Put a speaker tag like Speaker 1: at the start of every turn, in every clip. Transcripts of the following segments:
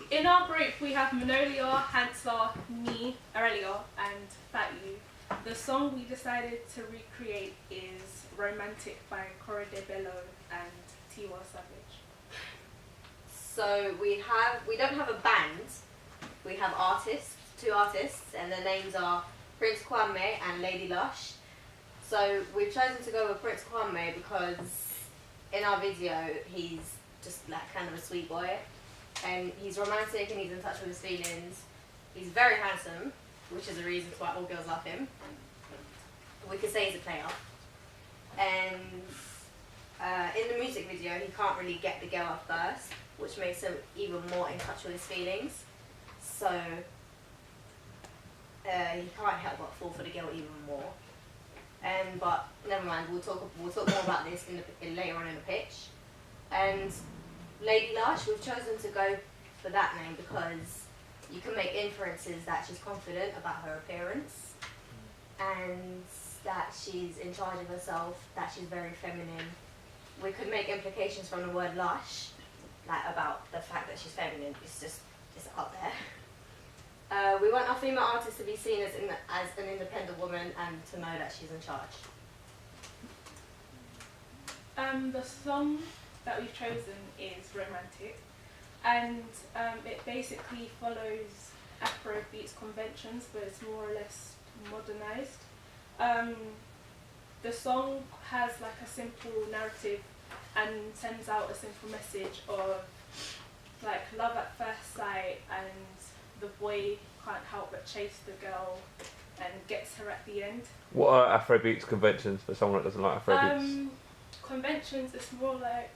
Speaker 1: in our group we have Manolya, Hansa, me, Aurelia, and Fatou. The song we decided to recreate is "Romantic" by Cora de Bello and Tiwa Savage.
Speaker 2: So we don't have a band. We have two artists, and their names are Prince Kwame and Lady Lush. So we've chosen to go with Prince Kwame because in our video he's just like kind of a sweet boy, and he's romantic and he's in touch with his feelings. He's very handsome, which is a reason why all girls love him. We could say he's a player. And in the music video he can't really get the girl up first, which makes him even more in touch with his feelings. So he can't help but fall for the girl even more. But never mind, we'll talk more about this later on in the pitch. And Lady Lush, we've chosen to go for that name because you can make inferences that she's confident about her appearance and that she's in charge of herself, that she's very feminine. We could make implications from the word lush, like about the fact that she's feminine. It's out there. We want our female artist to be seen as an independent woman and to know that she's in charge.
Speaker 1: The song that we've chosen is "Romantic", and it basically follows Afrobeats conventions, but it's more or less modernized. The song has like a simple narrative and sends out a simple message of like love at first sight, and the boy can't help but chase the girl and gets her at the end.
Speaker 3: What are Afrobeats conventions for someone that doesn't like Afrobeats?
Speaker 1: Conventions, it's more like,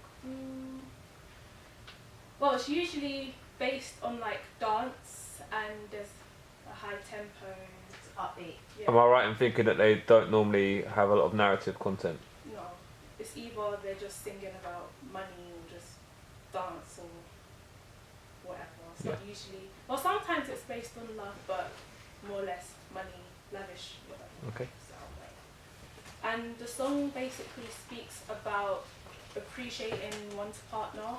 Speaker 1: well, it's usually based on like dance, and there's a high tempo,
Speaker 2: It's upbeat.
Speaker 1: yeah.
Speaker 3: Am I right in thinking that they don't normally have a lot of narrative content?
Speaker 1: No, it's either they're just singing about money or just dance or whatever. It's not usually, well, sometimes it's based on love, but more or less money, lavish, whatever.
Speaker 3: Okay.
Speaker 1: So, and the song basically speaks about appreciating one's partner,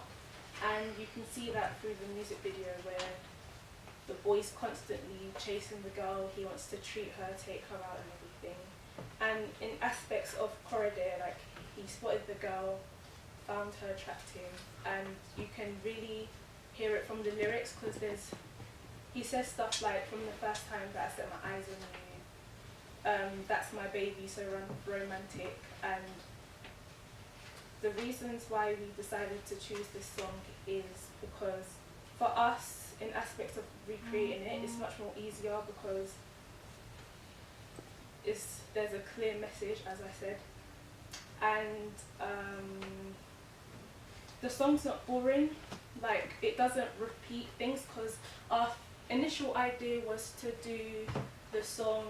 Speaker 1: and you can see that through the music video where the boy's constantly chasing the girl. He wants to treat her, take her out and everything. And in aspects of Corridor, like he spotted the girl, found her attractive, and you can really hear it from the lyrics because he says stuff like, "From the first time that I set my eyes on you, that's my baby, so romantic." And the reasons why we decided to choose this song is because for us, in aspects of recreating it, it's much more easier because there's a clear message, as I said, and the song's not boring. Like, it doesn't repeat things because our initial idea was to do the song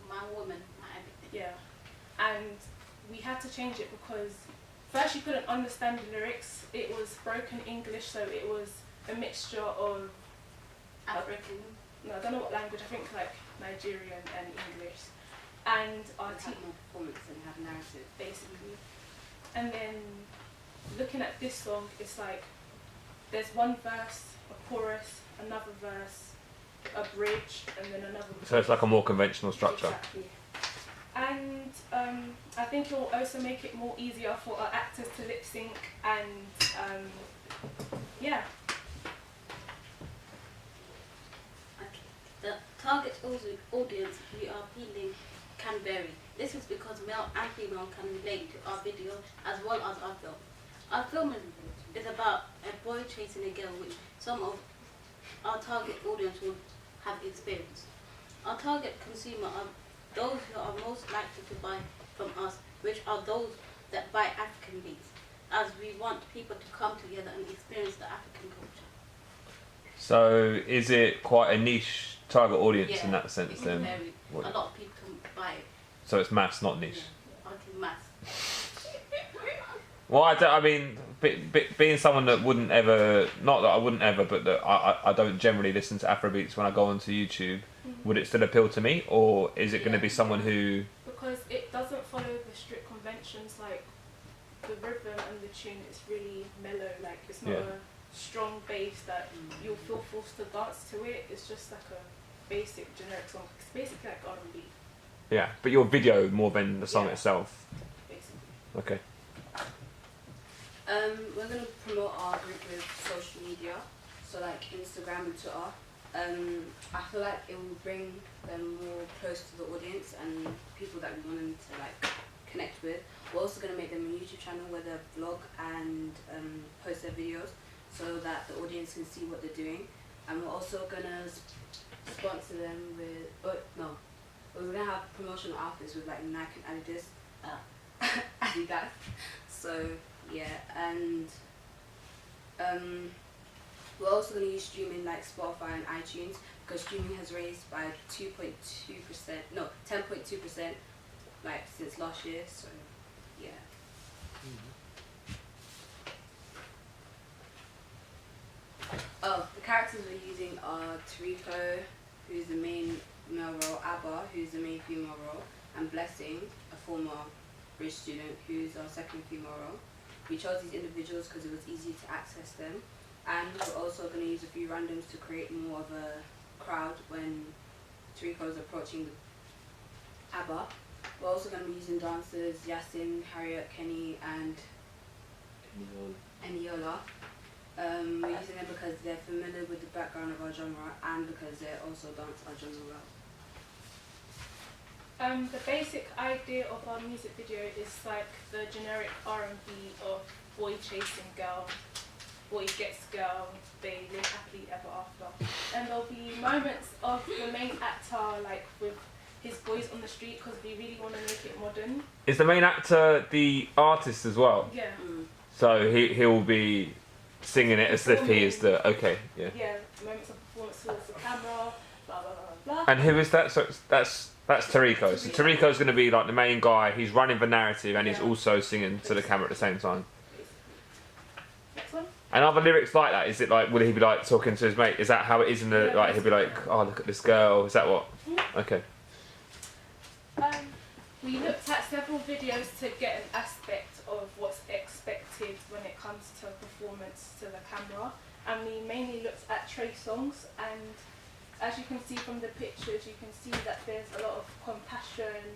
Speaker 4: My Woman, My Everything.
Speaker 1: Yeah, and we had to change it because first you couldn't understand the lyrics. It was broken English, so it was a mixture of
Speaker 4: African.
Speaker 1: No, I don't know what language. I think like Nigerian and English. And our
Speaker 4: Have more performance and have narrative.
Speaker 1: basically. And then looking at this song, it's like there's one verse, a chorus, another verse, a bridge, and then another bridge.
Speaker 3: So it's like a more conventional structure.
Speaker 1: Exactly. And I think it will also make it more easier for our actors to lip sync and yeah.
Speaker 4: Okay. The target audience we are appealing can vary. This is because male and female can relate to our video as well as our film. Our film is about a boy chasing a girl, which some of our target audience will have experienced. Our target consumer are those who are most likely to buy from us, which are those that buy African beats, as we want people to come together and experience the African culture.
Speaker 3: So is it quite a niche target audience in that sense
Speaker 4: it's
Speaker 3: then?
Speaker 4: Very, a lot of people can buy it.
Speaker 3: So it's mass, not niche.
Speaker 4: Yeah, okay, mass.
Speaker 3: Well, I mean, being someone that wouldn't ever, not that I wouldn't ever, but that I don't generally listen to Afrobeats when I go onto YouTube, would it still appeal to me? Or is it going to be someone who...
Speaker 1: Because it doesn't follow the strict conventions, like the rhythm and the tune is really mellow, like it's not a strong bass that you'll feel forced to dance to it. It's just like a basic generic song. It's basically like R&B,
Speaker 3: Yeah, but your video more than the song
Speaker 1: Yeah.
Speaker 3: itself.
Speaker 1: basically.
Speaker 3: Okay.
Speaker 4: We're gonna promote our group with social media, so like Instagram and Twitter. I feel like it will bring them more close to the audience and people that we want them to like connect with. We're also gonna make them a YouTube channel where they vlog and post their videos so that the audience can see what they're doing. And we're also gonna sponsor them with, we're gonna have promotional outfits with like Nike and Adidas, Adidas. So yeah, and we're also going to use streaming like Spotify and iTunes because streaming has raised by 10.2% like since last year. So yeah. Oh, the characters we're using are Tariko, who's the main male role, Abba, who's the main female role, and Blessing, a former British student, who's our second female role. We chose these individuals because it was easy to access them, and we're also going to use a few randoms to create more of a crowd when Tariko is approaching Abba. We're also going to be using dancers Yasin, Harriet, Kenny, and Eniola. We're using them because they're familiar with the background of our genre and because they also dance our genre well.
Speaker 1: The basic idea of our music video is like the generic R&B of boy chasing girl, boy gets girl, they live happily ever after. And there'll be moments of the main actor like with his boys on the street because we really want to make it modern.
Speaker 3: Is the main actor the artist as well?
Speaker 1: Yeah.
Speaker 3: So he'll be singing it as if he is the
Speaker 1: Yeah, moments of performance towards the camera, blah blah blah blah.
Speaker 3: And who is that? So that's Tariko. So Tariko's going to be like the main guy. He's running the narrative and he's also singing to the camera at the same time.
Speaker 1: Next one.
Speaker 3: And other lyrics like that, is it like, will he be like talking to his mate? Is that how it is in the, like he'll be like, oh look at this girl, is that what? Okay.
Speaker 1: We looked at several videos to get an aspect of what's expected when it comes to performance to the camera, and we mainly looked at Trey songs, and as you can see from the pictures, you can see that there's a lot of compassion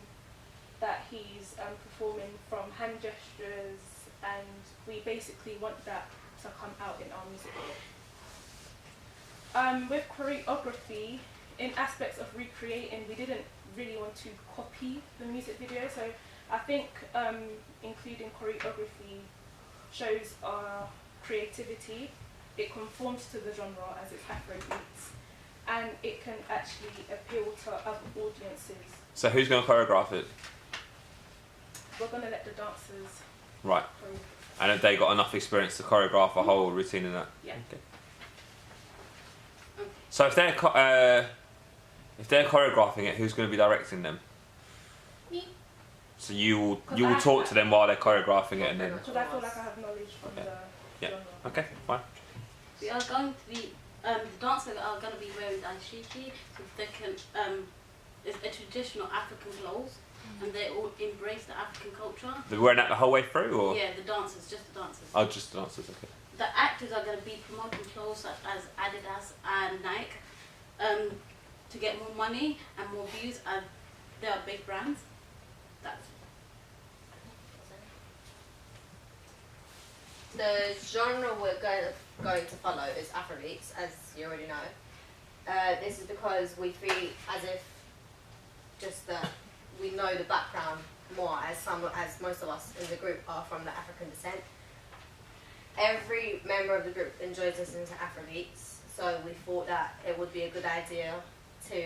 Speaker 1: that he's performing from hand gestures, and we basically want that to come out in our music video. With choreography, in aspects of recreating, we didn't really want to copy the music video, so I think including choreography shows our creativity. It conforms to the genre as it's Afrobeats, and it can actually appeal to other audiences.
Speaker 3: So who's going to choreograph it?
Speaker 1: We're going to let the dancers
Speaker 3: Right.
Speaker 1: choreograph.
Speaker 3: And have they got enough experience to choreograph a whole routine in that?
Speaker 1: Yeah.
Speaker 3: Okay. So if they're choreographing it, who's going to be directing them?
Speaker 1: Me.
Speaker 3: So you will talk to them while they're choreographing it, and then.
Speaker 1: Because I feel like I have knowledge from the genre.
Speaker 3: Okay, fine.
Speaker 4: We are going to be, the dancers are going to be wearing dashiki, so they can, it's a traditional African clothes, and they all embrace the African culture.
Speaker 3: They're wearing that the whole way through, or?
Speaker 4: Yeah, the dancers, just the dancers.
Speaker 3: Oh, just the dancers. Okay.
Speaker 4: The actors are going to be promoting clothes such as Adidas and Nike, to get more money and more views, and they are big brands. That's
Speaker 2: The genre we're going to follow is Afrobeats, as you already know. This is because we feel as if just that we know the background more, as most of us in the group are from the African descent. Every member of the group enjoys listening to Afrobeats, so we thought that it would be a good idea to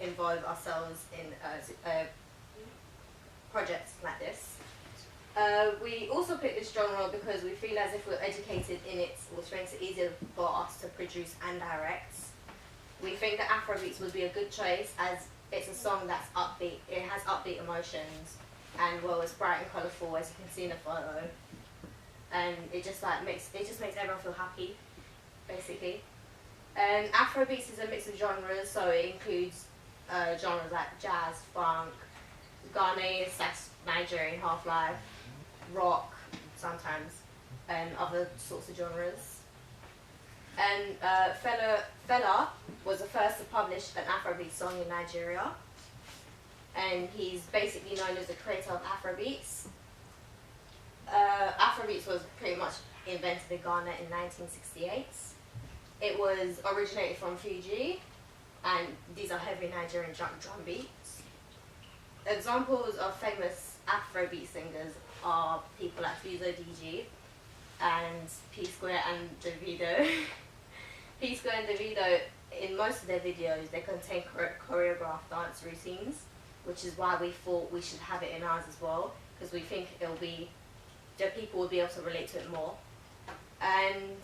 Speaker 2: involve ourselves in projects like this. We also picked this genre because we feel as if we're educated in it, which makes it easier for us to produce and direct. We think that Afrobeats would be a good choice as it's a song that's upbeat, it has upbeat emotions, and well, it's bright and colourful as you can see in the photo. And it just makes everyone feel happy, basically. And Afrobeats is a mix of genres, so it includes genres like jazz, funk, Ghanaian, Nigerian, half-life, rock sometimes, and other sorts of genres. And Fela was the first to publish an Afrobeat song in Nigeria. And he's basically known as the creator of Afrobeats. Afrobeats was pretty much invented in Ghana in 1968. It was originated from Fiji, and these are heavy Nigerian drum beats. Examples of famous Afrobeat singers are people like Fuzo DG and P Square and Davido. P Square and Davido, in most of their videos, they contain choreographed dance routines, which is why we thought we should have it in ours as well, because we think that people will be able to relate to it more. And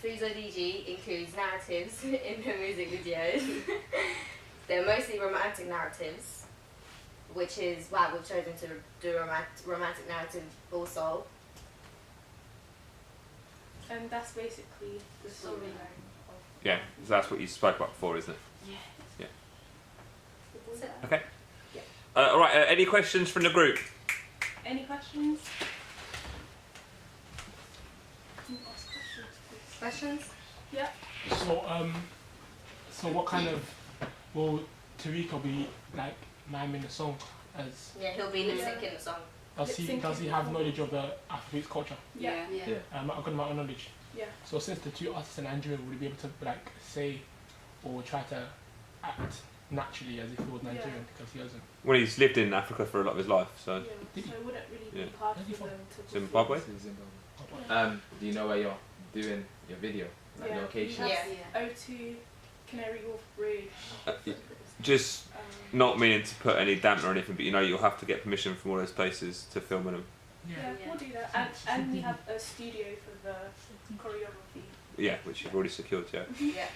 Speaker 2: Fuzo DG includes narratives in the music videos. They're mostly romantic narratives, which is why we've chosen to do romantic narrative also.
Speaker 1: And that's basically the storyline.
Speaker 3: Yeah, so that's what you spoke about before, isn't it?
Speaker 1: Yeah.
Speaker 3: Yeah. Okay. All right. Any questions from the group?
Speaker 1: Any questions? Can you ask questions, please?
Speaker 2: Questions?
Speaker 1: Yeah.
Speaker 5: So what kind of will Tariq be like miming the song as?
Speaker 2: Yeah, he'll be lip syncing the song.
Speaker 5: Does he have knowledge of the Afrobeats culture?
Speaker 1: Yeah.
Speaker 5: A good amount of knowledge.
Speaker 1: Yeah.
Speaker 5: So since the two artists in Nigeria, would he be able to like say or try to act naturally as if he was Nigerian, because he hasn't?
Speaker 3: Well, he's lived in Africa for a lot of his life, so.
Speaker 1: Yeah. So it wouldn't really
Speaker 3: Yeah.
Speaker 1: be hard for them to
Speaker 3: Zimbabwe?
Speaker 6: Do you know where you're doing your video? Like
Speaker 1: Yeah.
Speaker 6: location?
Speaker 2: Yeah.
Speaker 1: O2, Canary Wharf Bridge.
Speaker 3: Just not meaning to put any damper or anything, but you'll have to get permission from all those places to film in them.
Speaker 1: Yeah, we'll do that. And we have a studio for the choreography.
Speaker 3: Yeah, which you've already secured, yeah.
Speaker 2: Yeah.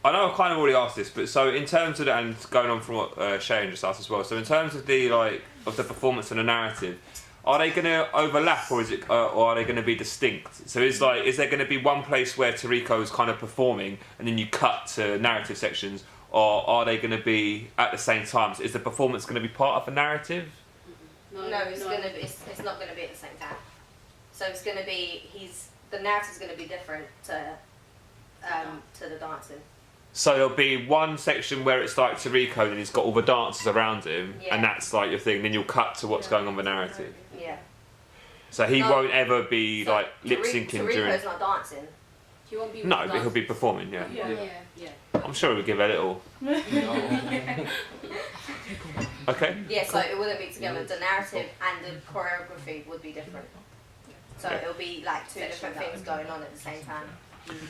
Speaker 3: I know I've kind of already asked this, but so in terms of and going on from what Sharon just asked as well, so in terms of the of the performance and the narrative, are they going to overlap or are they going to be distinct? So is there going to be one place where Tariqo's kind of performing and then you cut to narrative sections, or are they going to be at the same time? So is the performance going to be part of a narrative?
Speaker 2: No, it's not going to be at the same time. So it's going to be the narrative's going to be different to the dancing.
Speaker 3: So there'll be one section where it's like Tariqo and he's got all the dancers around him,
Speaker 2: Yeah.
Speaker 3: and that's like your thing. Then you'll cut to what's going on with the narrative.
Speaker 2: Yeah.
Speaker 3: So he
Speaker 2: No.
Speaker 3: won't ever be
Speaker 2: So
Speaker 3: like lip syncing during.
Speaker 2: Tariqo's not dancing.
Speaker 4: He won't be.
Speaker 3: No, but he'll be performing. Yeah,
Speaker 4: Yeah.
Speaker 3: I'm sure he'll give a little. Okay.
Speaker 2: Yeah, so it wouldn't be together. The narrative and the choreography would be different. So
Speaker 3: Okay.
Speaker 2: it'll be like two different things going on at the same time.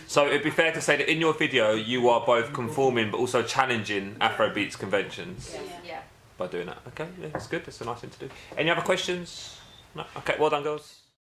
Speaker 3: So it'd be fair to say that in your video you are both conforming but also challenging Afrobeats conventions
Speaker 2: Yeah.
Speaker 3: by doing that. Okay, yeah, that's good. That's a nice thing to do. Any other questions? No. Okay. Well done, girls.